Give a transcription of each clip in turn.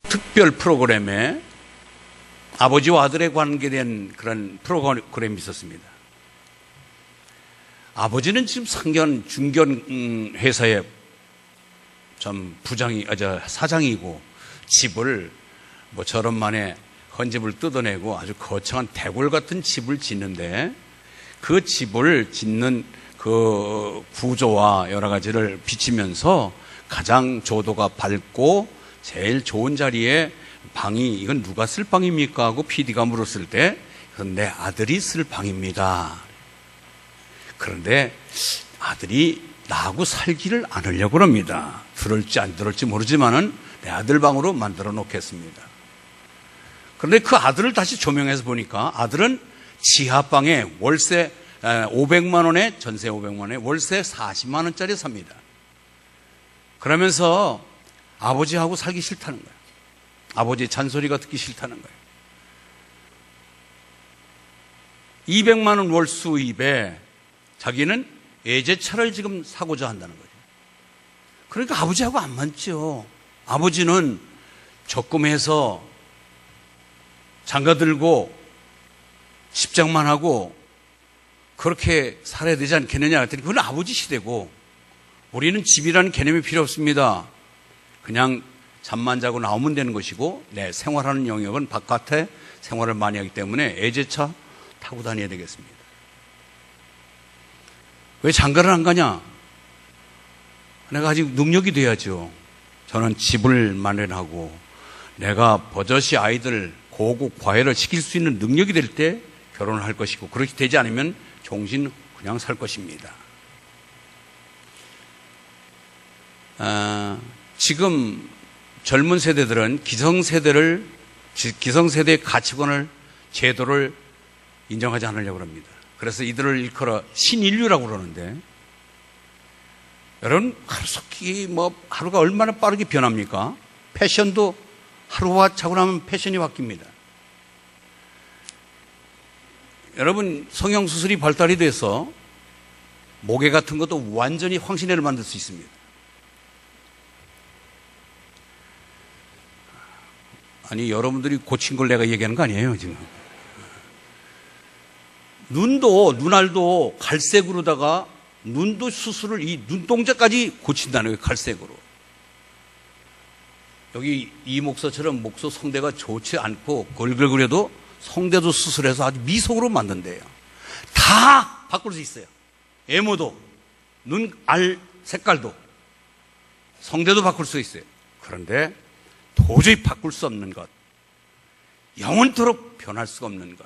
특별 프로그램에 아버지와 아들에 관계된 그런 프로그램이 있었습니다. 아버지는 지금 상견, 중견 회사의 좀 사장이고 집을 저런 만에 헌집을 뜯어내고 아주 거창한 대궐 같은 집을 짓는데 그 집을 짓는 그 구조와 여러 가지를 비치면서 가장 조도가 밝고 제일 좋은 자리에 방이 이건 누가 쓸 방입니까? 하고 PD가 물었을 때 이건 내 아들이 쓸 방입니다. 그런데 아들이 나하고 살기를 않으려고 합니다. 들을지 안 들을지 모르지만은 내 아들 방으로 만들어 놓겠습니다. 그런데 그 아들을 다시 조명해서 보니까 아들은 지하방에 월세 500만 원에 전세 500만 원에 월세 40만 원짜리 삽니다. 그러면서 아버지하고 살기 싫다는 거예요. 아버지의 잔소리가 듣기 싫다는 거예요. 200만 원 월 수입에 자기는 외제차를 지금 사고자 한다는 거죠. 그러니까 아버지하고 안 맞죠. 아버지는 적금해서 장가 들고 십장만 하고 그렇게 살아야 되지 않겠느냐 했더니 그건 아버지 시대고 우리는 집이라는 개념이 필요 없습니다. 그냥 잠만 자고 나오면 되는 것이고 내 생활하는 영역은 바깥에 생활을 많이 하기 때문에 외제차 타고 다녀야 되겠습니다. 왜 장가를 안 가냐? 내가 아직 능력이 돼야죠. 저는 집을 마련하고 내가 버젓이 아이들 고국 과외를 시킬 수 있는 능력이 될 때 결혼을 할 것이고 그렇게 되지 않으면 종신 그냥 살 것입니다. 지금 젊은 세대들은 기성세대의 가치관을 제도를 인정하지 않으려고 합니다. 그래서 이들을 일컬어 신인류라고 그러는데 여러분 하루속히 하루가 얼마나 빠르게 변합니까? 패션도 하루가 차고 나면 패션이 바뀝니다. 여러분 성형수술이 발달이 돼서 모개 같은 것도 완전히 황신애를 만들 수 있습니다. 아니 여러분들이 고친 걸 내가 얘기하는 거 아니에요 지금. 눈알도 갈색으로다가 눈도 수술을 이 눈동자까지 고친다는 거예요. 갈색으로. 여기 이 목소처럼 목소 성대가 좋지 않고 걸걸거려도 성대도 수술해서 아주 미속으로 만든대요. 다 바꿀 수 있어요. 외모도 눈알 색깔도 성대도 바꿀 수 있어요. 그런데 도저히 바꿀 수 없는 것, 영원토록 변할 수가 없는 것,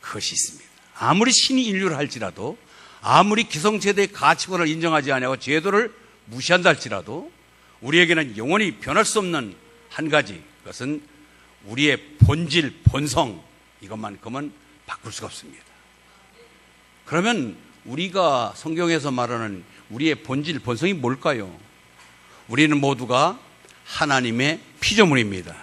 그것이 있습니다. 아무리 신이 인류를 할지라도 아무리 기성세대의 가치관을 인정하지 않고 제도를 무시한다 할지라도 우리에게는 영원히 변할 수 없는 한 가지, 그것은 우리의 본질, 본성, 이것만큼은 바꿀 수가 없습니다. 그러면 우리가 성경에서 말하는 우리의 본질, 본성이 뭘까요? 우리는 모두가 하나님의 피조물입니다.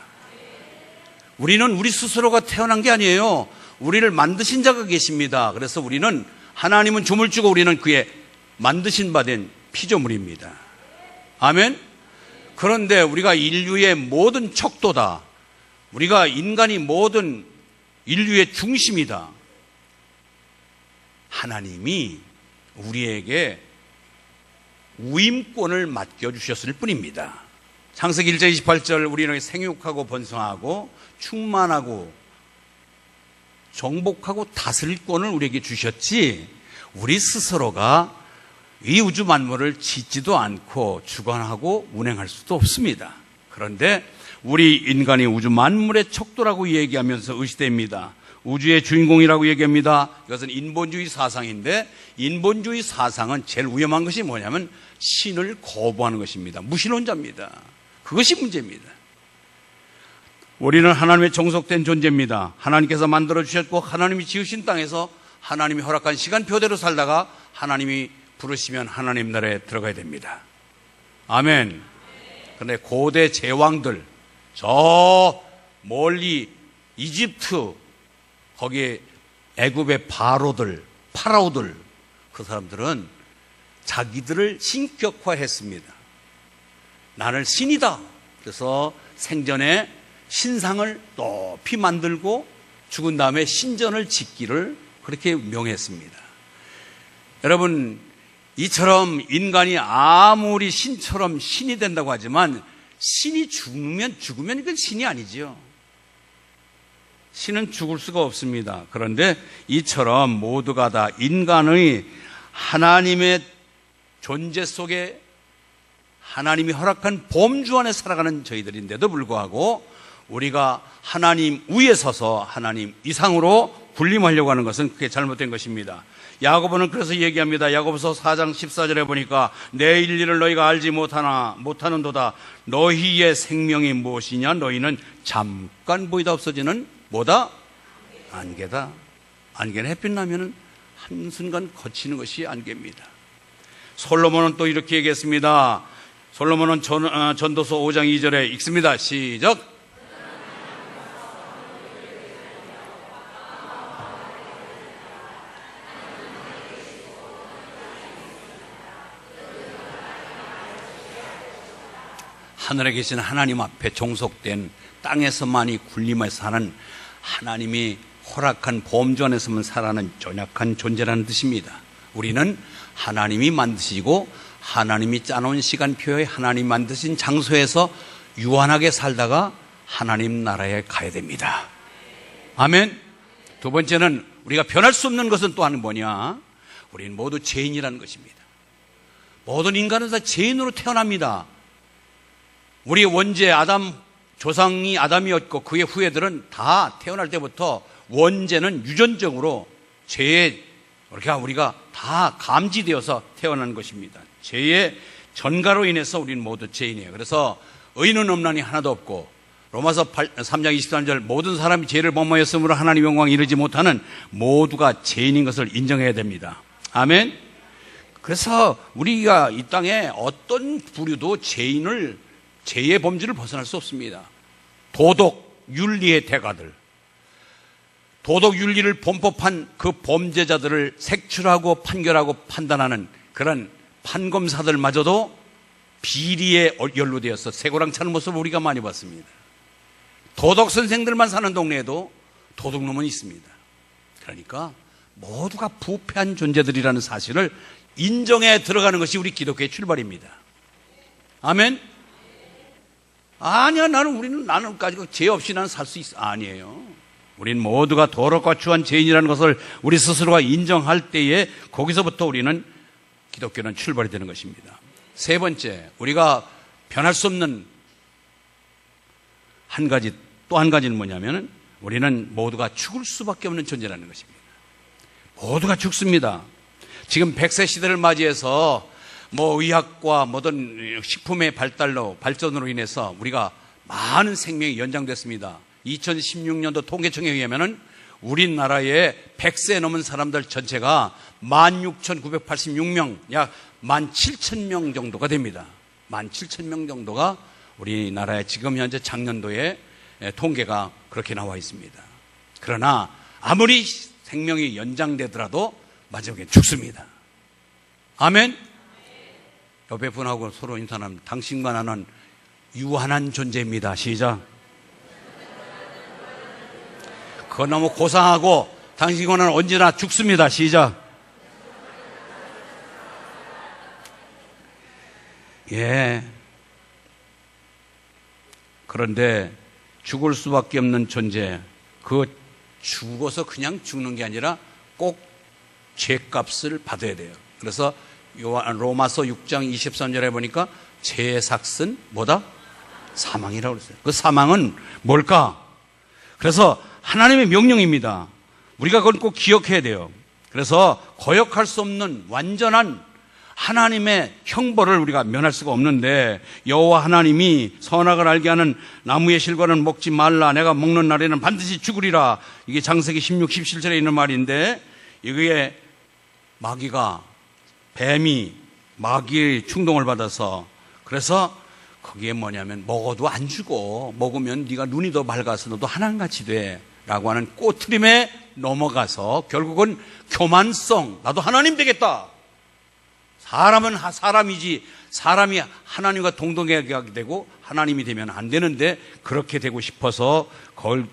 우리는 우리 스스로가 태어난 게 아니에요. 우리를 만드신 자가 계십니다. 그래서 우리는 하나님은 조물주고 우리는 그의 만드신 바 된 피조물입니다. 아멘? 그런데 우리가 인류의 모든 척도다. 우리가 인간이 모든 인류의 중심이다. 하나님이 우리에게 우임권을 맡겨주셨을 뿐입니다. 창세기 1장 28절 우리는 생육하고 번성하고 충만하고 정복하고 다스릴 권을 우리에게 주셨지 우리 스스로가 이 우주 만물을 짓지도 않고 주관하고 운행할 수도 없습니다. 그런데 우리 인간이 우주 만물의 척도라고 얘기하면서 의시됩니다. 우주의 주인공이라고 얘기합니다. 이것은 인본주의 사상인데 인본주의 사상은 제일 위험한 것이 뭐냐면 신을 거부하는 것입니다. 무신론자입니다. 그것이 문제입니다. 우리는 하나님의 종속된 존재입니다. 하나님께서 만들어주셨고 하나님이 지으신 땅에서 하나님이 허락한 시간표대로 살다가 하나님이 부르시면 하나님 나라에 들어가야 됩니다. 아멘. 그런데 고대 제왕들, 저 멀리 이집트, 거기에 애굽의 파라오들, 그 사람들은 자기들을 신격화했습니다. 나는 신이다. 그래서 생전에 신상을 높이 만들고 죽은 다음에 신전을 짓기를 그렇게 명했습니다. 여러분, 이처럼 인간이 아무리 신처럼 신이 된다고 하지만 신이 죽으면 그건 신이 아니지요. 신은 죽을 수가 없습니다. 그런데 이처럼 모두가 다 인간의 하나님의 존재 속에 하나님이 허락한 범주 안에 살아가는 저희들인데도 불구하고 우리가 하나님 위에 서서 하나님 이상으로 군림하려고 하는 것은 그게 잘못된 것입니다. 야고보는 그래서 얘기합니다. 야고보서 4장 14절에 보니까 내일 일을 너희가 알지 못하는도다. 너희의 생명이 무엇이냐? 너희는 잠깐 보이다 없어지는 뭐다? 안개다. 안개는 햇빛 나면은 한순간 거치는 것이 안개입니다. 솔로몬은 또 이렇게 얘기했습니다. 솔로몬은 전도서 5장 2절에 읽습니다. 시작. 하늘에 계신 하나님 앞에 종속된 땅에서만이 군림해서 사는 하나님이 허락한 범주 안에서만 살아가는 연약한 존재라는 뜻입니다. 우리는 하나님이 만드시고 하나님이 짜놓은 시간표에 하나님 만드신 장소에서 유한하게 살다가 하나님 나라에 가야 됩니다. 아멘. 두 번째는 우리가 변할 수 없는 것은 또한 뭐냐? 우리는 모두 죄인이라는 것입니다. 모든 인간은 다 죄인으로 태어납니다. 우리 원죄 조상이 아담이었고 그의 후예들은 다 태어날 때부터 원죄는 유전적으로 죄에 우리가 다 감지되어서 태어난 것입니다. 죄의 전가로 인해서 우리는 모두 죄인이에요. 그래서 의인은 없나니 하나도 없고 로마서 3장 23절 모든 사람이 죄를 범하였으므로 하나님 영광에 이르지 못하는 모두가 죄인인 것을 인정해야 됩니다. 아멘. 그래서 우리가 이 땅에 어떤 부류도 죄의 범주를 벗어날 수 없습니다. 도덕, 윤리의 대가들, 도덕, 윤리를 범법한 그 범죄자들을 색출하고 판결하고 판단하는 그런 판검사들마저도 비리에 연루되어서 쇠고랑 차는 모습을 우리가 많이 봤습니다. 도덕 선생들만 사는 동네에도 도둑놈은 있습니다. 그러니까 모두가 부패한 존재들이라는 사실을 인정해 들어가는 것이 우리 기독교의 출발입니다. 아멘. 아니야, 나는 가지고 죄 없이 나는 살 수 있어. 아니에요. 우린 모두가 더럽고 추한 죄인이라는 것을 우리 스스로가 인정할 때에 거기서부터 우리는 기독교는 출발이 되는 것입니다. 세 번째, 우리가 변할 수 없는 또 한 가지는 뭐냐면 우리는 모두가 죽을 수밖에 없는 존재라는 것입니다. 모두가 죽습니다. 지금 100세 시대를 맞이해서 의학과 모든 식품의 발전으로 인해서 우리가 많은 생명이 연장됐습니다. 2016년도 통계청에 의하면 우리나라의 100세 넘은 사람들 전체가 16,986명, 약 17,000명 정도가 됩니다. 17,000명 정도가 우리나라에 지금 현재 작년도에 통계가 그렇게 나와 있습니다. 그러나 아무리 생명이 연장되더라도 마지막에 죽습니다. 아멘. 옆에 분하고 서로 인사하면 당신과 나는 유한한 존재입니다. 시작. 그거 너무 고상하고 당신과 나는 언제나 죽습니다. 시작. 예. 그런데 죽을 수밖에 없는 존재, 죽어서 그냥 죽는 게 아니라 꼭 죄값을 받아야 돼요. 그래서 로마서 6장 23절에 보니까 죄의 삭은 뭐다? 사망이라고 그랬어요. 그 사망은 뭘까? 그래서 하나님의 명령입니다. 우리가 그건 꼭 기억해야 돼요. 그래서 거역할 수 없는 완전한 하나님의 형벌을 우리가 면할 수가 없는데, 여호와 하나님이 선악을 알게 하는 나무의 실과는 먹지 말라, 내가 먹는 날에는 반드시 죽으리라. 이게 창세기 16, 17절에 있는 말인데, 이게 뱀이 마귀의 충동을 받아서, 그래서 그게 뭐냐면 먹어도 안 죽어, 먹으면 네가 눈이 더 밝아서 너도 하나님같이 돼 라고 하는 꼬투림에 넘어가서 결국은 교만성, 나도 하나님 되겠다, 사람은 사람이지 사람이 하나님과 동등하게 하게 되고 하나님이 되면 안 되는데 그렇게 되고 싶어서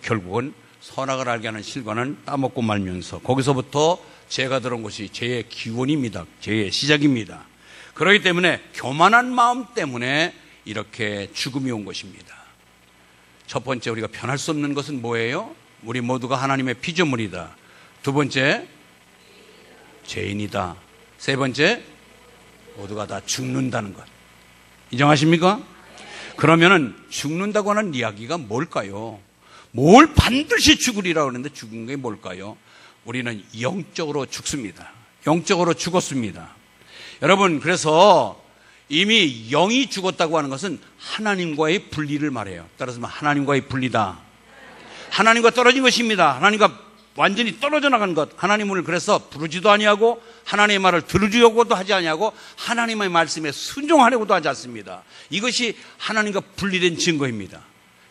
결국은 선악을 알게 하는 실과는 따먹고 말면서 거기서부터 죄가 들어온 것이 죄의 기원입니다. 죄의 시작입니다. 그렇기 때문에 교만한 마음 때문에 이렇게 죽음이 온 것입니다. 첫 번째, 우리가 변할 수 없는 것은 뭐예요? 우리 모두가 하나님의 피조물이다. 두 번째, 죄인이다. 세 번째, 모두가 다 죽는다는 것. 인정하십니까? 그러면은 죽는다고 하는 이야기가 뭘까요? 뭘 반드시 죽으리라고 하는데 죽은 게 뭘까요? 우리는 영적으로 죽습니다. 영적으로 죽었습니다. 여러분, 그래서 이미 영이 죽었다고 하는 것은 하나님과의 분리를 말해요. 따라서 하나님과의 분리다. 하나님과 떨어진 것입니다. 하나님과 완전히 떨어져 나간 것. 하나님을 그래서 부르지도 아니하고 하나님의 말을 들으려고도 하지 아니하고 하나님의 말씀에 순종하려고도 하지 않습니다. 이것이 하나님과 분리된 증거입니다.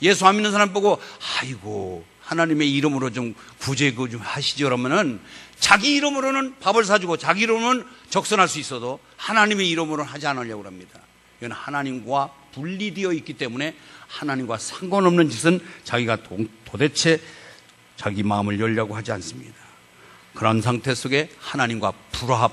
예수 안 믿는 사람 보고 아이고 하나님의 이름으로 좀 구제 좀 하시죠 그러면은 자기 이름으로는 밥을 사주고 자기 이름으로는 적선할 수 있어도 하나님의 이름으로는 하지 않으려고 합니다. 이건 하나님과 분리되어 있기 때문에 하나님과 상관없는 짓은 자기가 도대체 자기 마음을 열려고 하지 않습니다. 그런 상태 속에 하나님과 불화합,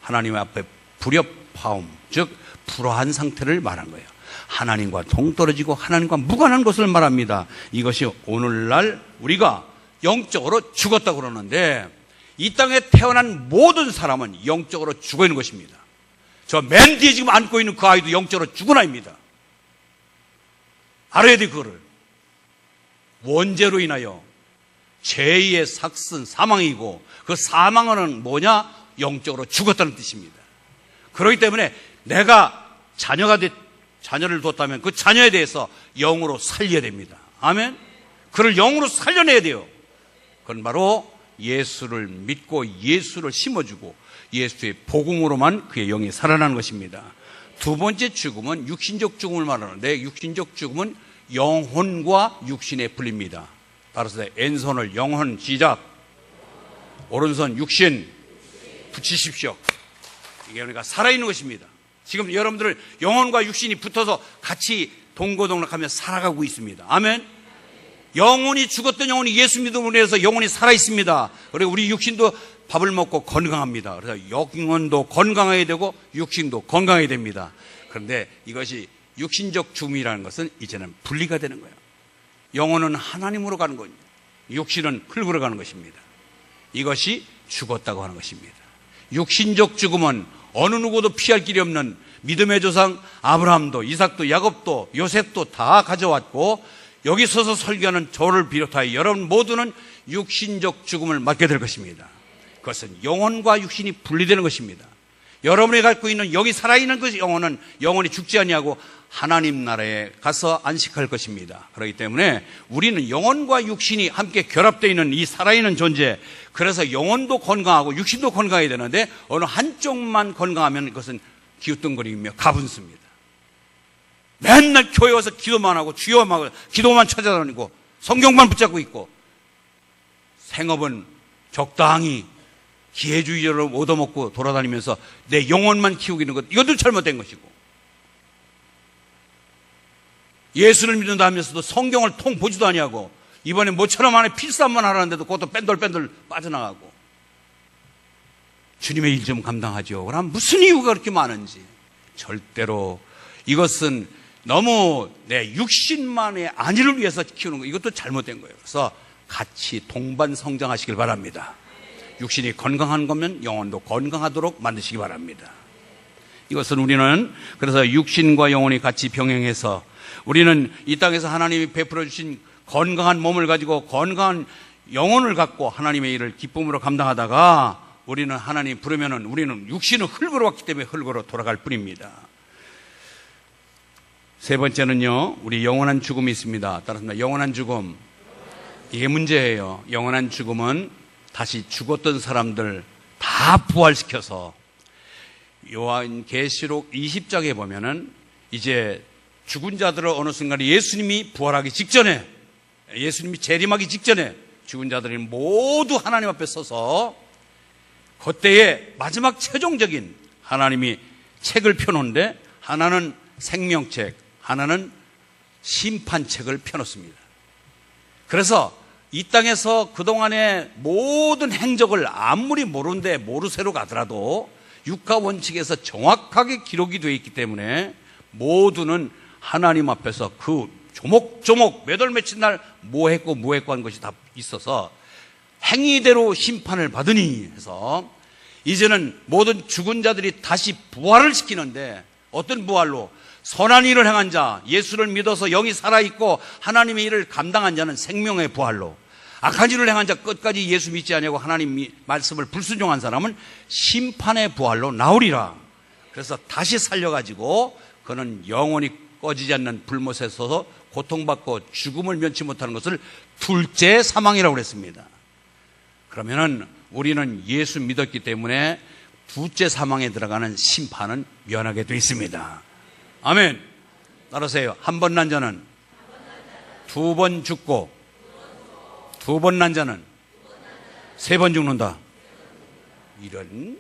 하나님 앞에 불협화음, 즉 불화한 상태를 말한 거예요. 하나님과 동떨어지고 하나님과 무관한 것을 말합니다. 이것이 오늘날 우리가 영적으로 죽었다고 그러는데 이 땅에 태어난 모든 사람은 영적으로 죽어 있는 것입니다. 저 맨 뒤에 지금 안고 있는 그 아이도 영적으로 죽은 아이입니다. 알아야 돼. 그거를 원죄로 인하여 죄의 삭슨 사망이고 그 사망은 뭐냐? 영적으로 죽었다는 뜻입니다. 그렇기 때문에 내가 자녀를 뒀다면 그 자녀에 대해서 영으로 살려야 됩니다. 아멘. 그를 영으로 살려내야 돼요. 그건 바로 예수를 믿고 예수를 심어주고 예수의 복음으로만 그의 영이 살아나는 것입니다. 두 번째 죽음은 육신적 죽음을 말하는데 육신적 죽음은 영혼과 육신의 분리입니다. 따라서 왼손을 영혼 시작, 오른손 육신 붙이십시오. 이게 우리가 살아있는 것입니다. 지금 여러분들 영혼과 육신이 붙어서 같이 동고동락하며 살아가고 있습니다. 아멘. 영혼이 죽었던 영혼이 예수 믿음으로 해서 영혼이 살아있습니다. 그리고 우리 육신도 밥을 먹고 건강합니다. 그래서 영혼도 건강해야 되고 육신도 건강해야 됩니다. 그런데 이것이 육신적 죽음이라는 것은 이제는 분리가 되는 거예요. 영혼은 하나님으로 가는 거예요. 육신은 흙으로 가는 것입니다. 이것이 죽었다고 하는 것입니다. 육신적 죽음은 어느 누구도 피할 길이 없는 믿음의 조상 아브라함도 이삭도 야곱도 요셉도 다 가져왔고 여기 서서 설교하는 저를 비롯하여 여러분 모두는 육신적 죽음을 맞게 될 것입니다. 그것은 영혼과 육신이 분리되는 것입니다. 여러분이 갖고 있는 여기 살아있는 그 영혼은 영원히 죽지 아니하고 하나님 나라에 가서 안식할 것입니다. 그렇기 때문에 우리는 영혼과 육신이 함께 결합되어 있는 이 살아있는 존재, 그래서 영혼도 건강하고 육신도 건강해야 되는데 어느 한쪽만 건강하면 그것은 기웃등거리며 가분수입니다. 맨날 교회 와서 기도만 하고 주여만 하고 기도만 찾아다니고 성경만 붙잡고 있고 생업은 적당히 기회주의로 얻어먹고 돌아다니면서 내 영혼만 키우기는 것, 이것도 잘못된 것이고 예수를 믿는다 하면서도 성경을 통 보지도 아니하고 이번에 모처럼 안에 필사만 하라는데도 그것도 뺀돌뺀돌 빠져나가고 주님의 일 좀 감당하죠. 그럼 무슨 이유가 그렇게 많은지. 절대로 이것은 너무 내 육신만의 안위를 위해서 키우는 거, 이것도 잘못된 거예요. 그래서 같이 동반 성장하시길 바랍니다. 육신이 건강한 거면 영혼도 건강하도록 만드시기 바랍니다. 이것은 우리는 그래서 육신과 영혼이 같이 병행해서 우리는 이 땅에서 하나님이 베풀어 주신 건강한 몸을 가지고 건강한 영혼을 갖고 하나님의 일을 기쁨으로 감당하다가 우리는 하나님 부르면은 우리는 육신은 흙으로 왔기 때문에 흙으로 돌아갈 뿐입니다. 세 번째는요, 우리 영원한 죽음이 있습니다. 따라서 영원한 죽음, 이게 문제예요. 영원한 죽음은 다시 죽었던 사람들 다 부활시켜서 요한계시록 20장에 보면은 이제 죽은 자들을 어느 순간 예수님이 부활하기 직전에, 예수님이 재림하기 직전에 죽은 자들이 모두 하나님 앞에 서서 그때의 마지막 최종적인 하나님이 책을 펴놓는데 하나는 생명책, 하나는 심판책을 펴놓습니다. 그래서 이 땅에서 그동안의 모든 행적을 아무리 모르쇠로 가더라도 육하 원칙에서 정확하게 기록이 되어 있기 때문에 모두는 하나님 앞에서 그 조목조목 몇 월 며칠 날 뭐 했고 하는 것이 다 있어서 행위대로 심판을 받으니 해서 이제는 모든 죽은 자들이 다시 부활을 시키는데, 어떤 부활로? 선한 일을 행한 자, 예수를 믿어서 영이 살아있고 하나님의 일을 감당한 자는 생명의 부활로, 악한 일을 행한 자, 끝까지 예수 믿지 아니하고 하나님 말씀을 불순종한 사람은 심판의 부활로 나오리라. 그래서 다시 살려가지고 그는 영원히 꺼지지 않는 불못에 서서 고통받고 죽음을 면치 못하는 것을 둘째 사망이라고 그랬습니다. 그러면은 우리는 예수 믿었기 때문에 둘째 사망에 들어가는 심판은 면하게 되어 있습니다. 아멘. 따라서요. 한 번 난 자는 두 번 죽고, 두 번 난 자는 세 번 죽는다. 이런.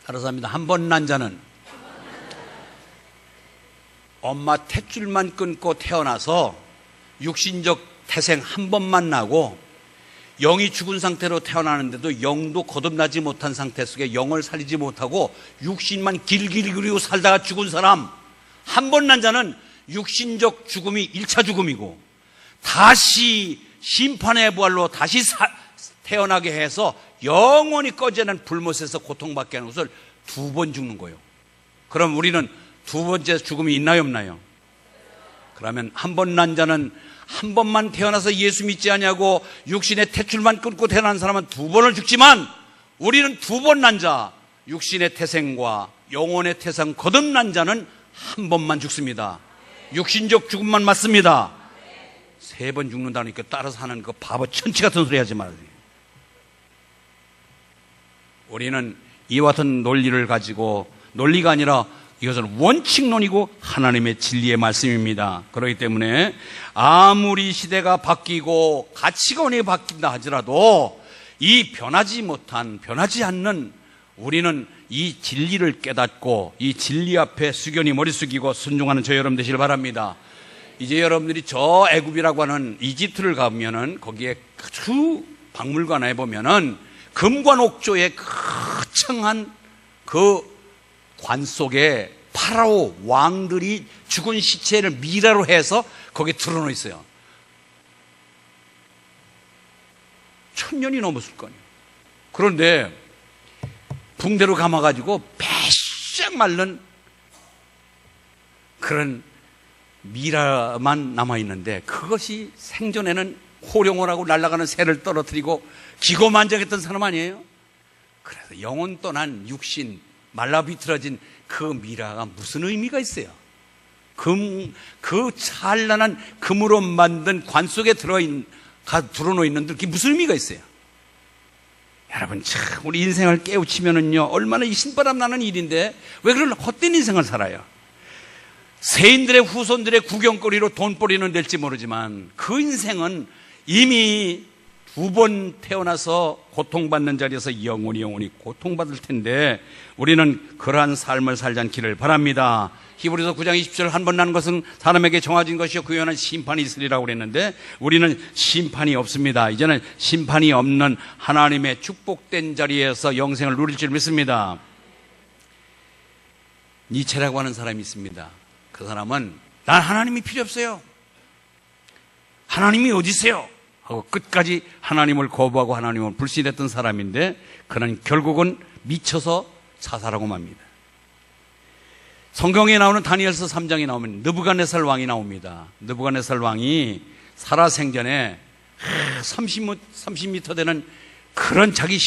따라서 합니다. 한 번 난 자는 엄마 탯줄만 끊고 태어나서 육신적 태생 한 번만 나고 영이 죽은 상태로 태어나는데도 영도 거듭나지 못한 상태 속에 영을 살리지 못하고 육신만 길길이 그리고 살다가 죽은 사람, 한 번 난 자는 육신적 죽음이 1차 죽음이고 다시 심판의 부활로 다시 태어나게 해서 영원히 꺼지지 않는 불못에서 고통받게 하는 것을 두 번 죽는 거예요. 그럼 우리는 두 번째 죽음이 있나요, 없나요? 그러면 한 번 난 자는 한 번만 태어나서 예수 믿지 않냐고 육신의 탯줄만 끊고 태어난 사람은 두 번을 죽지만, 우리는 두 번 난 자, 육신의 태생과 영혼의 태생 거듭난 자는 한 번만 죽습니다. 육신적 죽음만 맞습니다. 세 번 죽는다니까 따라서 하는 그 바보 천치 같은 소리 하지 말아요. 우리는 이와 같은 논리를 가지고, 논리가 아니라 이것은 원칙론이고 하나님의 진리의 말씀입니다. 그렇기 때문에 아무리 시대가 바뀌고 가치관이 바뀐다 하더라도 이 변하지 않는 우리는 이 진리를 깨닫고 이 진리 앞에 숙연히 머리 숙이고 순종하는 저 여러분 되시길 바랍니다. 이제 여러분들이 저 애굽이라고 하는 이집트를 가면은 거기에 아주 박물관에 보면은 금관 옥조에 거창한 그 관 속에 파라오 왕들이 죽은 시체를 미라로 해서 거기에 드러나 있어요. 1000년이 넘었을 거 아니에요. 그런데 붕대로 감아가지고 배싹 마른 그런 미라만 남아있는데, 그것이 생전에는 호령을 하고 날아가는 새를 떨어뜨리고 기고만장했던 사람 아니에요? 그래서 영혼 떠난 육신, 말라비틀어진 그 미라가 무슨 의미가 있어요? 그 찬란한 금으로 만든 관 속에 들어놓여 있는데 그게 무슨 의미가 있어요? 여러분, 참 우리 인생을 깨우치면은요, 얼마나 이 신바람 나는 일인데 왜 그런 헛된 인생을 살아요? 세인들의 후손들의 구경거리로 돈벌이는 될지 모르지만 그 인생은 이미 두 번 태어나서 고통받는 자리에서 영원히 고통받을 텐데 우리는 그러한 삶을 살지 않기를 바랍니다. 히브리서 9장 20절 한 번 난 것은 사람에게 정해진 것이요 그 후에는 심판이 있으리라고 그랬는데 우리는 심판이 없습니다. 이제는 심판이 없는 하나님의 축복된 자리에서 영생을 누릴 줄 믿습니다. 니체라고 하는 사람이 있습니다. 그 사람은 난 하나님이 필요 없어요. 하나님이 어디 있어요? 하고 끝까지 하나님을 거부하고 하나님을 불신했던 사람인데 그는 결국은 미쳐서 자살하고 맙니다. 성경에 나오는 다니엘서 3장에 나오면 느부갓네살 왕이 나옵니다. 느부갓네살 왕이 살아생전에 30m 되는 그런 자기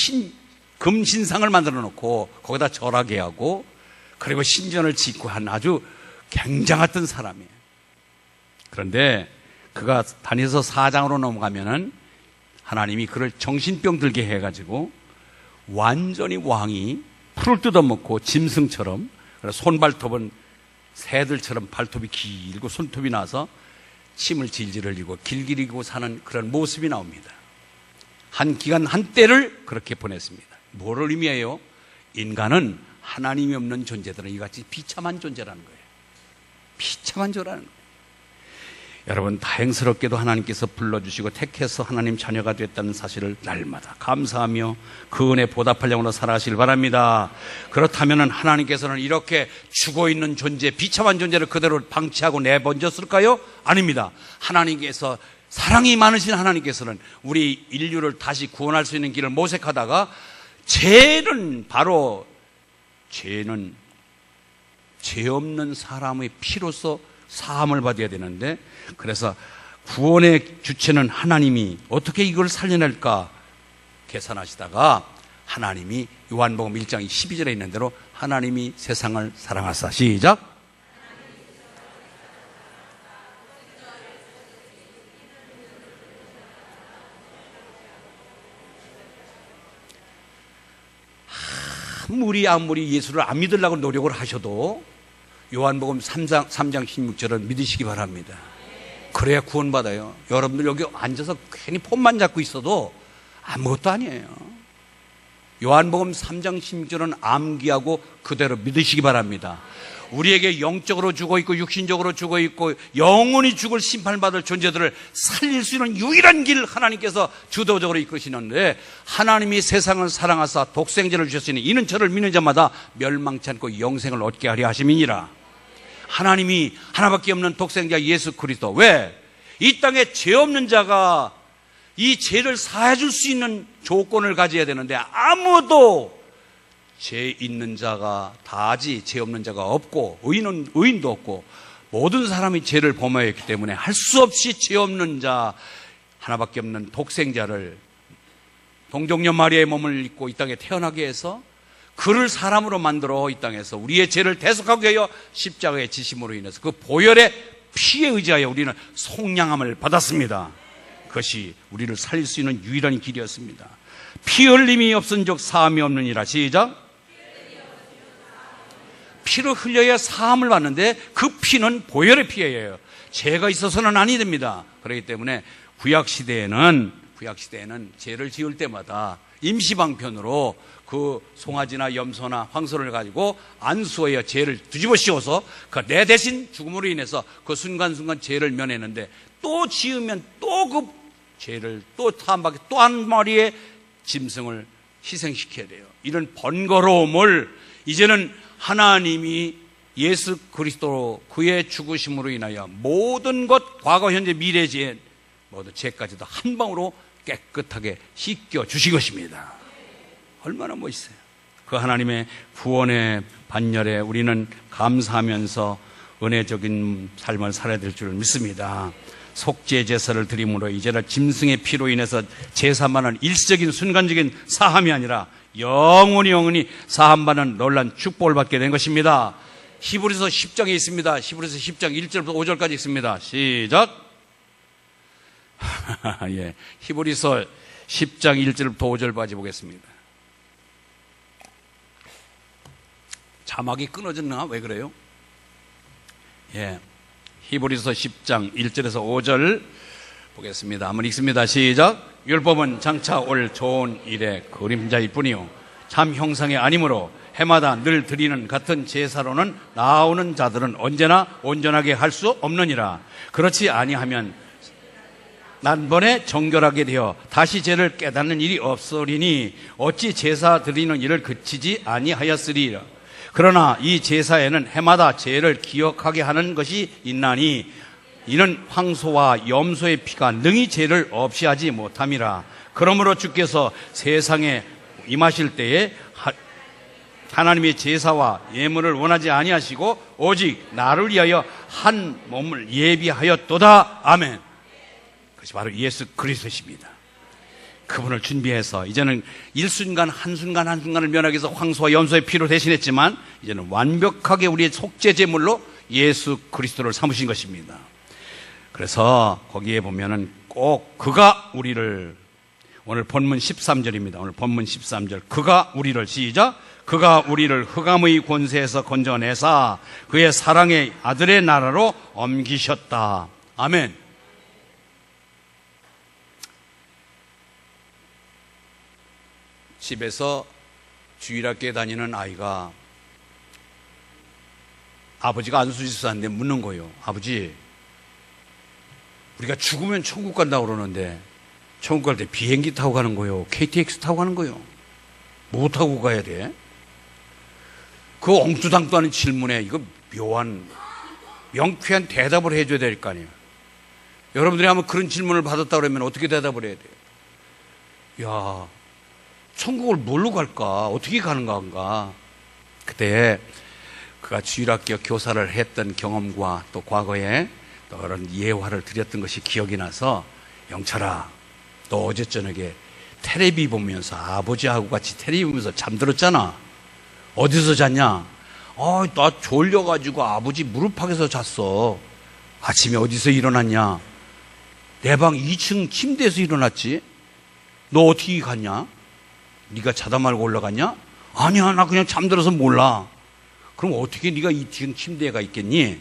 금신상을 만들어 놓고 거기다 절하게 하고 그리고 신전을 짓고 한 아주 굉장했던 사람이에요. 그런데 그가 다니엘서 4장으로 넘어가면은 하나님이 그를 정신병 들게 해가지고 완전히 왕이 풀을 뜯어먹고 짐승처럼, 손발톱은 새들처럼 발톱이 길고 손톱이 나서 침을 질질 흘리고 길들이고 사는 그런 모습이 나옵니다. 한 기간 한때를 그렇게 보냈습니다. 뭐를 의미해요? 인간은 하나님이 없는 존재들은 이같이 비참한 존재라는 거예요. 비참한 존재라는 거예요. 여러분, 다행스럽게도 하나님께서 불러주시고 택해서 하나님 자녀가 됐다는 사실을 날마다 감사하며 그 은혜 보답하려고 살아가시길 바랍니다. 그렇다면 하나님께서는 이렇게 죽어있는 존재, 비참한 존재를 그대로 방치하고 내버렸을까요? 아닙니다. 하나님께서, 사랑이 많으신 하나님께서는 우리 인류를 다시 구원할 수 있는 길을 모색하다가 죄는 죄 없는 사람의 피로서 사함을 받아야 되는데, 그래서 구원의 주체는 하나님이 어떻게 이걸 살려낼까 계산하시다가 하나님이 요한복음 1장 12절에 있는 대로 하나님이 세상을 사랑하사, 시작. 아무리 예수를 안 믿으려고 노력을 하셔도 요한복음 3장 16절을 믿으시기 바랍니다. 그래야 구원받아요. 여러분들 여기 앉아서 괜히 폰만 잡고 있어도 아무것도 아니에요. 요한복음 3장 16절은 암기하고 그대로 믿으시기 바랍니다. 우리에게 영적으로 죽어있고 육신적으로 죽어있고 영원히 죽을 심판받을 존재들을 살릴 수 있는 유일한 길 하나님께서 주도적으로 이끄시는데, 하나님이 세상을 사랑하사 독생자를 주셨으니 이는 저를 믿는 자마다 멸망치 않고 영생을 얻게 하려 하심이니라. 하나님이 하나밖에 없는 독생자 예수 그리스도, 왜? 이 땅에 죄 없는 자가 이 죄를 사해 줄 수 있는 조건을 가져야 되는데 아무도 죄 있는 자가 다지 죄 없는 자가 없고 의인도 없고 모든 사람이 죄를 범하였기 때문에 할 수 없이 죄 없는 자 하나밖에 없는 독생자를 동정녀 마리아의 몸을 입고 이 땅에 태어나게 해서 그를 사람으로 만들어 이 땅에서 우리의 죄를 대속하게 하여 십자가의 지심으로 인해서 그 보혈의 피에 의지하여 우리는 속량함을 받았습니다. 그것이 우리를 살릴 수 있는 유일한 길이었습니다. 피 흘림이 없은즉 사함이 없느니라. 시작. 피를 흘려야 사함을 받는데 그 피는 보혈의 피예요. 죄가 있어서는 아니 됩니다. 그렇기 때문에 구약시대에는 죄를 지을 때마다 임시방편으로 그 송아지나 염소나 황소를 가지고 안수하여 죄를 뒤집어 씌워서 그 내 대신 죽음으로 인해서 그 순간순간 죄를 면했는데, 또 지으면 또 그 죄를 또 한 바퀴 또 한 마리의 짐승을 희생시켜야 돼요. 이런 번거로움을 이제는 하나님이 예수 그리스도로 그의 죽으심으로 인하여 모든 것, 과거 현재 미래 죄 모두 죄까지도 한 방으로 깨끗하게 씻겨 주신 것입니다. 얼마나 멋있어요. 그 하나님의 구원의 반열에 우리는 감사하면서 은혜적인 삶을 살아야 될 줄 믿습니다. 속죄 제사를 드림으로 이제는 짐승의 피로 인해서 제사만은 일시적인 순간적인 사함이 아니라 영원히 사함받는 놀란 축복을 받게 된 것입니다. 히브리서 10장에 있습니다. 히브리서 10장 1절부터 5절까지 있습니다. 시작. 예, 히브리서 10장 1절부터 5절까지 보겠습니다. 자막이 끊어졌나? 왜 그래요? 예, 히브리서 10장 1절에서 5절 보겠습니다. 한번 읽습니다. 시작. 율법은 장차 올 좋은 일의 그림자일 뿐이요 참 형상이 아니므로 해마다 늘 드리는 같은 제사로는 나오는 자들은 언제나 온전하게 할 수 없느니라. 그렇지 아니하면 난번에 정결하게 되어 다시 죄를 깨닫는 일이 없으리니 어찌 제사 드리는 일을 그치지 아니하였으리라. 그러나 이 제사에는 해마다 죄를 기억하게 하는 것이 있나니 이는 황소와 염소의 피가 능히 죄를 없이 하지 못함이라. 그러므로 주께서 세상에 임하실 때에 하나님의 제사와 예물을 원하지 아니하시고 오직 나를 위하여 한 몸을 예비하였도다. 아멘. 그것이 바로 예수 그리스도십니다. 그분을 준비해서 이제는 일순간 한순간을 면하기 위해서 황소와 염소의 피로 대신했지만 이제는 완벽하게 우리의 속죄 제물로 예수 그리스도를 삼으신 것입니다. 그래서 거기에 보면은 꼭 그가 우리를, 오늘 본문 13절입니다. 오늘 본문 13절. 그가 우리를, 시작. 그가 우리를 흑암의 권세에서 건져내사 그의 사랑의 아들의 나라로 옮기셨다. 아멘. 집에서 주일학교에 다니는 아이가 아버지가 안수지사인데 묻는 거예요. 아버지, 우리가 죽으면 천국 간다고 그러는데 천국 갈 때 비행기 타고 가는 거요? KTX 타고 가는 거요? 뭐 타고 가야 돼? 그 엉뚱당도 않은 질문에 이거 묘한 명쾌한 대답을 해줘야 될 거 아니에요. 여러분들이 한번 그런 질문을 받았다 그러면 어떻게 대답을 해야 돼요? 야, 천국을 뭘로 갈까? 어떻게 가는가? 그때 그가 주일학교 교사를 했던 경험과 또 과거에 또 그런 예화를 드렸던 것이 기억이 나서, 영철아, 너 어제 저녁에 텔레비 보면서 아버지하고 같이 텔레비 보면서 잠들었잖아. 어디서 잤냐? 나 졸려가지고 아버지 무릎팍에서 잤어. 아침에 어디서 일어났냐? 내 방 2층 침대에서 일어났지. 너 어떻게 갔냐? 네가 자다 말고 올라갔냐? 아니야, 나 그냥 잠들어서 몰라. 그럼 어떻게 네가 2층 침대에 가 있겠니?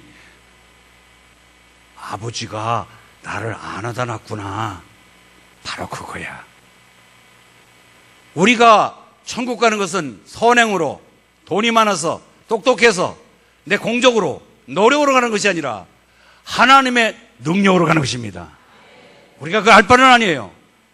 아버지가 나를 안아다 놨구나. 바로 그거야. 우리가 천국 가는 것은 선행으로, 돈이 많아서, 똑똑해서, 내 공적으로, 노력으로 가는 것이 아니라 하나님의 능력으로 가는 것입니다. 우리가 그 알 바는 아니에요.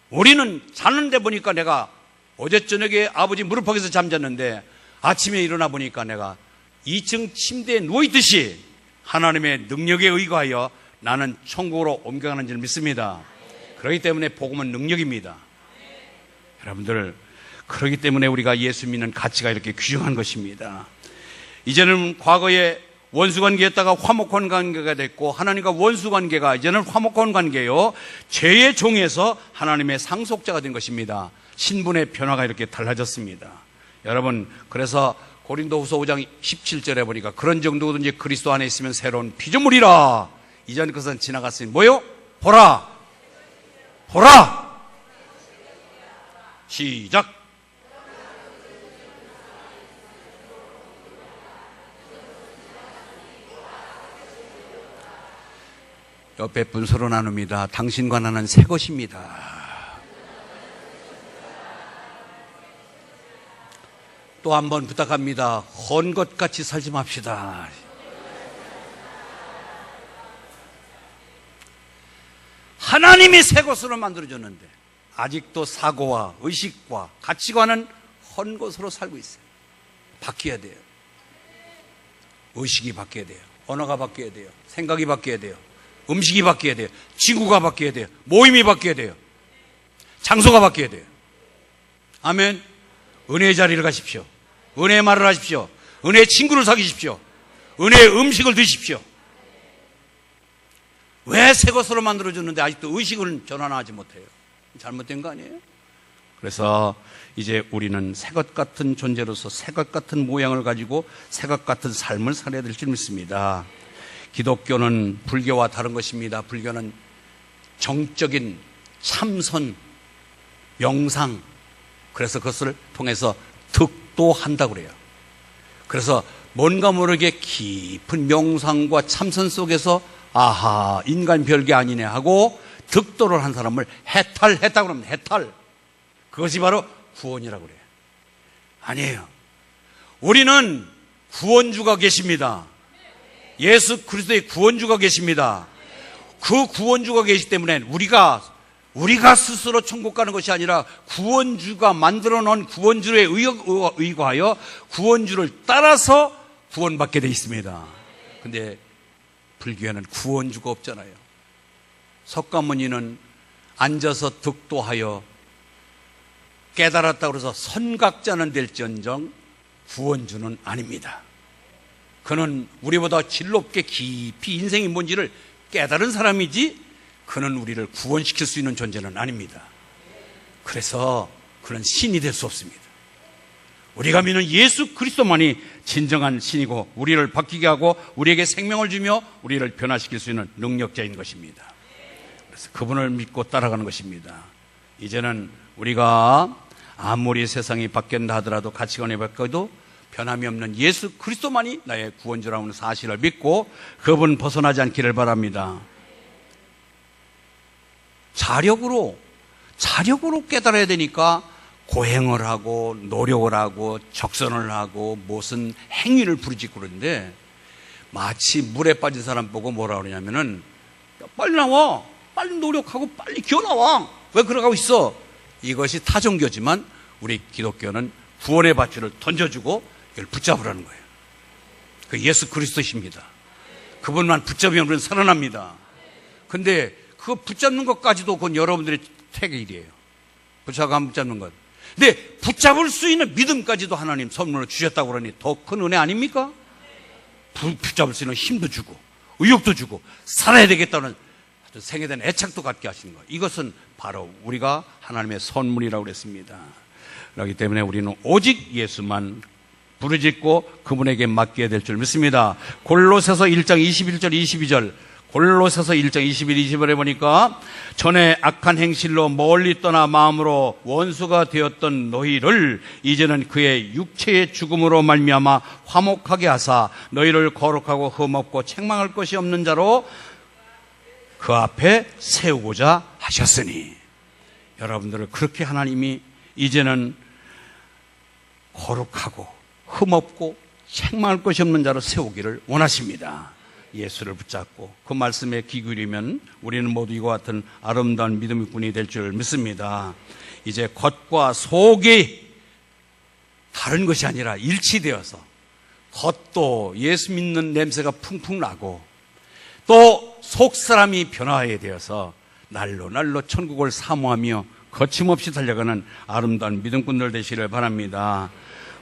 우리는 자는데 보니까 내가 어제 저녁에 아버지 무릎팍에서 잠잤는데 아침에 일어나 보니까 내가 2층 침대에 누워있듯이 하나님의 능력에 의거하여 나는 천국으로 옮겨가는 줄 믿습니다. 그렇기 때문에 복음은 능력입니다. 여러분들, 그렇기 때문에 우리가 예수 믿는 가치가 이렇게 귀중한 것입니다. 이제는 과거에 원수관계였다가 화목한 관계가 됐고, 하나님과 원수관계가 이제는 화목한 관계요, 죄의 종에서 하나님의 상속자가 된 것입니다. 신분의 변화가 이렇게 달라졌습니다. 여러분, 그래서 고린도후서 5장 17절에 보니까 그런 정도든지 그리스도 안에 있으면 새로운 피조물이라. 이전 것은 지나갔으니 뭐요? 보라! 보라! 시작! 옆에 분 서로 나눕니다. 당신과 나는 새 것입니다. 또 한 번 부탁합니다. 헌 것같이 살지 맙시다. 하나님이 새 것으로 만들어줬는데 아직도 사고와 의식과 가치관은 헌 것으로 살고 있어요. 바뀌어야 돼요. 의식이 바뀌어야 돼요. 언어가 바뀌어야 돼요. 생각이 바뀌어야 돼요. 음식이 바뀌어야 돼요. 친구가 바뀌어야 돼요. 모임이 바뀌어야 돼요. 장소가 바뀌어야 돼요. 아멘. 은혜의 자리를 가십시오. 은혜의 말을 하십시오. 은혜의 친구를 사귀십시오. 은혜의 음식을 드십시오. 왜 새 것으로 만들어줬는데 아직도 의식을 전환하지 못해요? 잘못된 거 아니에요? 그래서 이제 우리는 새 것 같은 존재로서 새 것 같은 모양을 가지고 새 것 같은 삶을 살아야 될 줄 믿습니다. 기독교는 불교와 다른 것입니다. 불교는 정적인 참선, 명상, 그래서 그것을 통해서 득도한다고 그래요. 그래서 뭔가 모르게 깊은 명상과 참선 속에서 아하, 인간 별게 아니네 하고 득도를 한 사람을 해탈했다고 합니다. 해탈. 그것이 바로 구원이라고 그래요. 아니에요. 우리는 구원주가 계십니다. 예수 그리스도의 구원주가 계십니다. 그 구원주가 계시기 때문에 우리가 스스로 천국 가는 것이 아니라 구원주가 만들어 놓은 구원주에 의거하여 구원주를 따라서 구원받게 되어 있습니다. 근데 불교에는 구원주가 없잖아요. 석가모니는 앉아서 득도하여 깨달았다고 해서 선각자는 될지언정 구원주는 아닙니다. 그는 우리보다 질롭게 깊이 인생이 뭔지를 깨달은 사람이지 그는 우리를 구원시킬 수 있는 존재는 아닙니다. 그래서 그는 신이 될 수 없습니다. 우리가 믿는 예수 그리스도만이 진정한 신이고 우리를 바뀌게 하고 우리에게 생명을 주며 우리를 변화시킬 수 있는 능력자인 것입니다. 그래서 그분을 믿고 따라가는 것입니다. 이제는 우리가 아무리 세상이 바뀐다 하더라도 가치관이 바뀌어도 변함이 없는 예수 그리스도만이 나의 구원주라는 사실을 믿고 그분 벗어나지 않기를 바랍니다. 자력으로 깨달아야 되니까 고행을 하고 노력을 하고 적선을 하고 무슨 행위를 부르짖고 그러는데 마치 물에 빠진 사람 보고 뭐라 그러냐면은 빨리 나와, 빨리 노력하고 빨리 기어 나와, 왜 그러고 있어? 이것이 타종교지만 우리 기독교는 구원의 밧줄을 던져주고 이걸 붙잡으라는 거예요. 그 예수 그리스도십니다. 그분만 붙잡으면 우리는 살아납니다. 근데 그거 붙잡는 것까지도 그건 여러분들의 택의 일이에요. 붙잡는 것. 근데 붙잡을 수 있는 믿음까지도 하나님 선물로 주셨다고 그러니 더 큰 은혜 아닙니까? 붙잡을 수 있는 힘도 주고 의욕도 주고 살아야 되겠다는 아주 생애된 애착도 갖게 하시는 것. 이것은 바로 우리가 하나님의 선물이라고 그랬습니다. 그렇기 때문에 우리는 오직 예수만 부르짖고 그분에게 맡겨야 될 줄 믿습니다. 골로새서 1장 21절 22절, 골로새서 1장 21, 22절에 보니까 전에 악한 행실로 멀리 떠나 마음으로 원수가 되었던 너희를 이제는 그의 육체의 죽음으로 말미암아 화목하게 하사 너희를 거룩하고 흠없고 책망할 것이 없는 자로 그 앞에 세우고자 하셨으니, 여러분들을 그렇게 하나님이 이제는 거룩하고 흠없고 책망할 것이 없는 자로 세우기를 원하십니다. 예수를 붙잡고 그 말씀에 귀 기울이면 우리는 모두 이와 같은 아름다운 믿음의 군이 될 줄 믿습니다. 이제 겉과 속이 다른 것이 아니라 일치되어서 겉도 예수 믿는 냄새가 풍풍 나고 또 속사람이 변화하게 되어서 날로 날로 천국을 사모하며 거침없이 달려가는 아름다운 믿음꾼들 되시기를 바랍니다.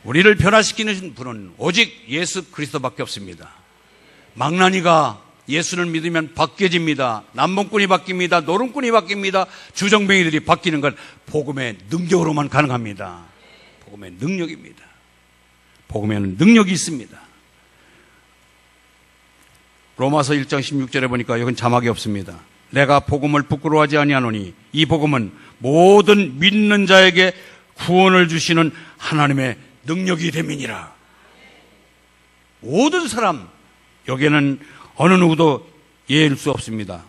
우리를 변화시키는 분은 오직 예수 그리스도밖에 없습니다. 망나니가 예수를 믿으면 바뀌어집니다. 남봉꾼이 바뀝니다. 노름꾼이 바뀝니다. 주정뱅이들이 바뀌는 건 복음의 능력으로만 가능합니다. 복음의 능력입니다. 복음에는 능력이 있습니다. 로마서 1장 16절에 보니까 여긴 자막이 없습니다. 내가 복음을 부끄러워하지 아니하노니 이 복음은 모든 믿는 자에게 구원을 주시는 하나님의 능력이 됨이니라. 모든 사람, 여기에는 어느 누구도 예일 수 없습니다.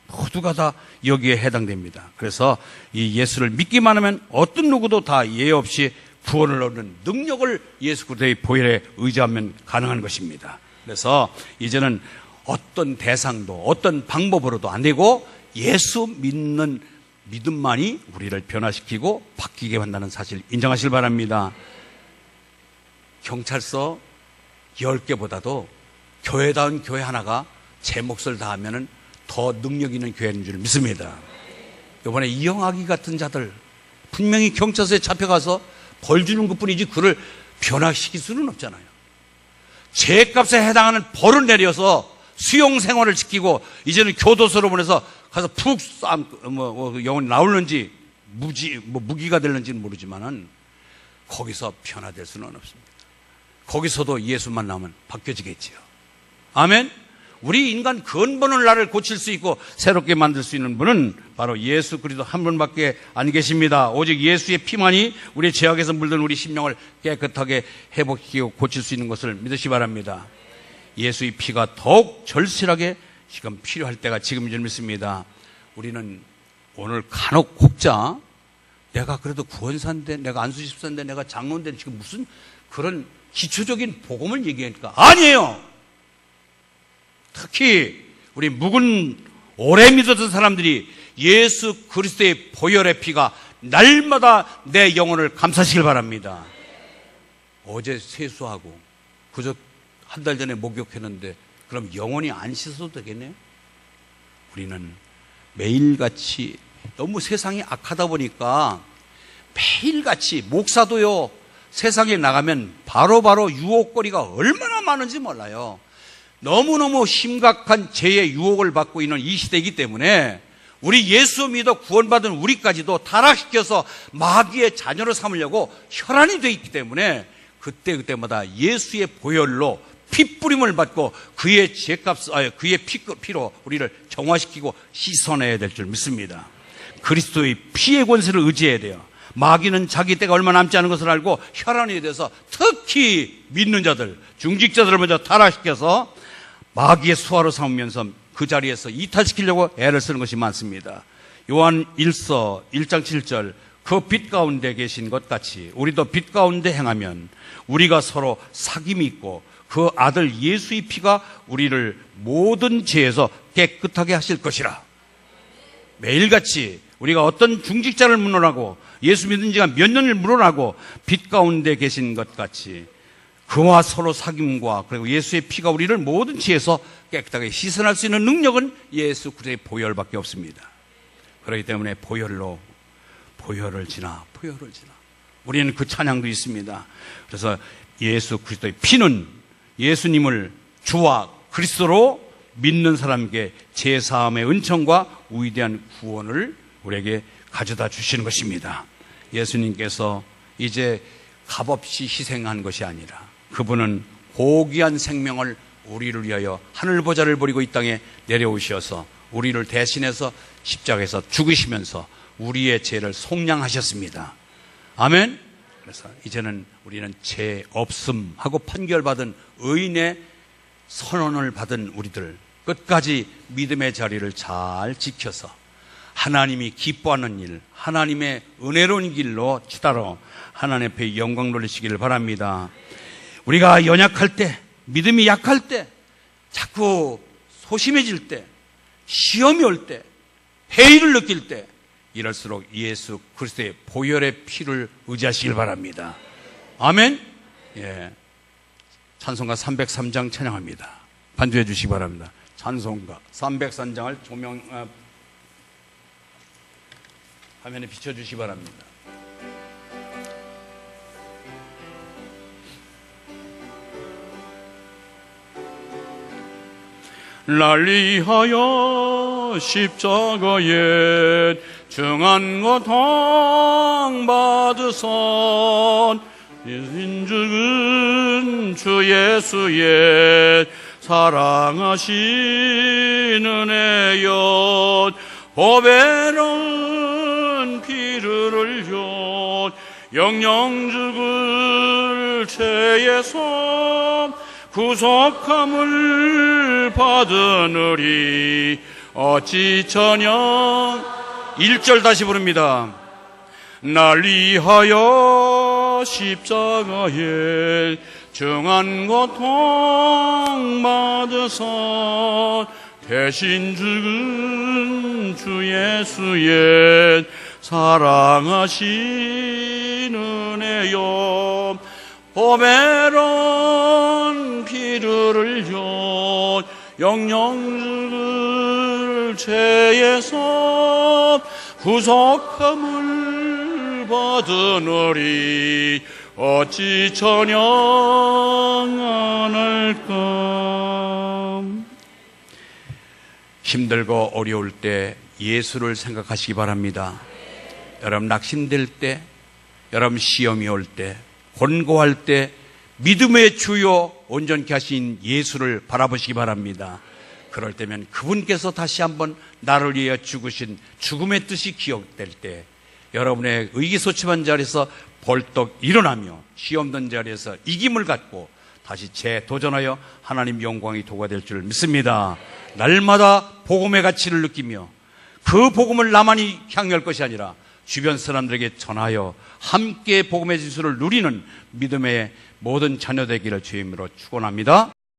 모두가 다 여기에 해당됩니다. 그래서 이 예수를 믿기만 하면 어떤 누구도 다 예외 없이 구원을 얻는 능력을 예수 그리스도의 보혈에 의지하면 가능한 것입니다. 그래서 이제는 어떤 대상도 어떤 방법으로도 안 되고 예수 믿는 믿음만이 우리를 변화시키고 바뀌게 한다는 사실 인정하시길 바랍니다. 경찰서 10개보다도 교회다운 교회 하나가 제 몫을 다하면 더 능력 있는 교회인 줄 믿습니다. 이번에 이영학이 같은 자들 분명히 경찰서에 잡혀가서 벌 주는 것뿐이지 그를 변화시킬 수는 없잖아요. 죄값에 해당하는 벌을 내려서 수용 생활을 지키고 이제는 교도소로 보내서 가서 푹 영혼이 나오는지 무기가 되는지는 모르지만은 거기서 변화될 수는 없습니다. 거기서도 예수만 나오면 바뀌어지겠지요. 아멘. 우리 인간 근본을 나를 고칠 수 있고 새롭게 만들 수 있는 분은 바로 예수 그리스도 한 분밖에 안 계십니다. 오직 예수의 피만이 우리 죄악에서 물든 우리 심령을 깨끗하게 회복시키고 고칠 수 있는 것을 믿으시 바랍니다. 예수의 피가 더욱 절실하게 지금 필요할 때가 지금인 줄 믿습니다. 우리는 오늘 간혹 혹자 내가 그래도 구원사인데 내가 안수집사인데 내가 장로인데 지금 무슨 그런 기초적인 복음을 얘기하니까 아니에요. 특히 우리 묵은 오래 믿었던 사람들이 예수 그리스도의 보혈의 피가 날마다 내 영혼을 감싸시길 바랍니다. 어제 세수하고 그저 한 달 전에 목욕했는데 그럼 영혼이 안 씻어도 되겠네요? 우리는 매일같이 너무 세상이 악하다 보니까 매일같이 목사도요 세상에 나가면 바로바로 유혹거리가 얼마나 많은지 몰라요. 너무너무 심각한 죄의 유혹을 받고 있는 이 시대이기 때문에 우리 예수 믿어 구원받은 우리까지도 타락시켜서 마귀의 자녀로 삼으려고 혈안이 되어 있기 때문에 그때마다 예수의 보혈로 피 뿌림을 받고 그의 그의 피로 우리를 정화시키고 씻어내야 될 줄 믿습니다. 그리스도의 피의 권세를 의지해야 돼요. 마귀는 자기 때가 얼마 남지 않은 것을 알고 혈안에 대해서 특히 믿는 자들, 중직자들을 먼저 타락시켜서 마귀의 수하로 삼으면서 그 자리에서 이탈시키려고 애를 쓰는 것이 많습니다. 요한 1서 1장 7절 그 빛 가운데 계신 것 같이 우리도 빛 가운데 행하면 우리가 서로 사귐이 있고 그 아들 예수의 피가 우리를 모든 죄에서 깨끗하게 하실 것이라. 매일같이 우리가 어떤 중직자를 물러나고 예수 믿은 지가 몇 년을 물러나고 빛 가운데 계신 것 같이 그와 서로 사귐과 그리고 예수의 피가 우리를 모든 죄에서 깨끗하게 씻어낼 수 있는 능력은 예수 그리스도의 보혈밖에 없습니다. 그렇기 때문에 보혈을 지나 우리는 그 찬양도 있습니다. 그래서 예수 그리스도의 피는 예수님을 주와 그리스도로 믿는 사람에게 제사함의 은총과 위대한 구원을 우리에게 가져다 주시는 것입니다. 예수님께서 이제 값없이 희생한 것이 아니라 그분은 고귀한 생명을 우리를 위하여 하늘보좌를 버리고 이 땅에 내려오셔서 우리를 대신해서 십자가에서 죽으시면서 우리의 죄를 속량하셨습니다. 아멘. 그래서 이제는 우리는 죄 없음 하고 판결받은 의인의 선언을 받은 우리들 끝까지 믿음의 자리를 잘 지켜서 하나님이 기뻐하는 일, 하나님의 은혜로운 길로 따라 하나님 앞에 영광 돌리시기를 바랍니다. 우리가 연약할 때, 믿음이 약할 때, 자꾸 소심해질 때, 시험이 올 때, 회의를 느낄 때 이럴수록 예수 그리스도의 보혈의 피를 의지하시길 바랍니다. 아멘. 예. 찬송가 303장 찬양합니다. 반주해 주시기 바랍니다. 찬송가 303장을 화면에 비춰주시기 바랍니다. 날 위하여 십자가에 중한 고통 받으선 인죽은 주 예수의 사랑하신 은혜여 보배로운 피를 흘려 영영 죽을 죄에서 구속함을 받으느니 어찌 전혀 1절 다시 부릅니다. 날 위하여 십자가에 중한 고통 받으사 대신 죽은 주 예수의 사랑하신 은혜여 보배로운 피를 흘려 영영 죽을 죄에서 구속함을 받으느니 어찌 전영하날까. 힘들고 어려울 때 예수를 생각하시기 바랍니다. 여러분 낙심될 때, 여러분 시험이 올 때, 곤고할 때 믿음의 주요 온전케 하신 예수를 바라보시기 바랍니다. 그럴 때면 그분께서 다시 한번 나를 위해 죽으신 죽음의 뜻이 기억될 때 여러분의 의기소침한 자리에서 벌떡 일어나며 시험된 자리에서 이김을 갖고 다시 재도전하여 하나님 영광이 도가 될 줄 믿습니다. 날마다 복음의 가치를 느끼며 그 복음을 나만이 향유할 것이 아니라 주변 사람들에게 전하여 함께 복음의 진수를 누리는 믿음의 모든 자녀 되기를 주의 이름으로 축원합니다.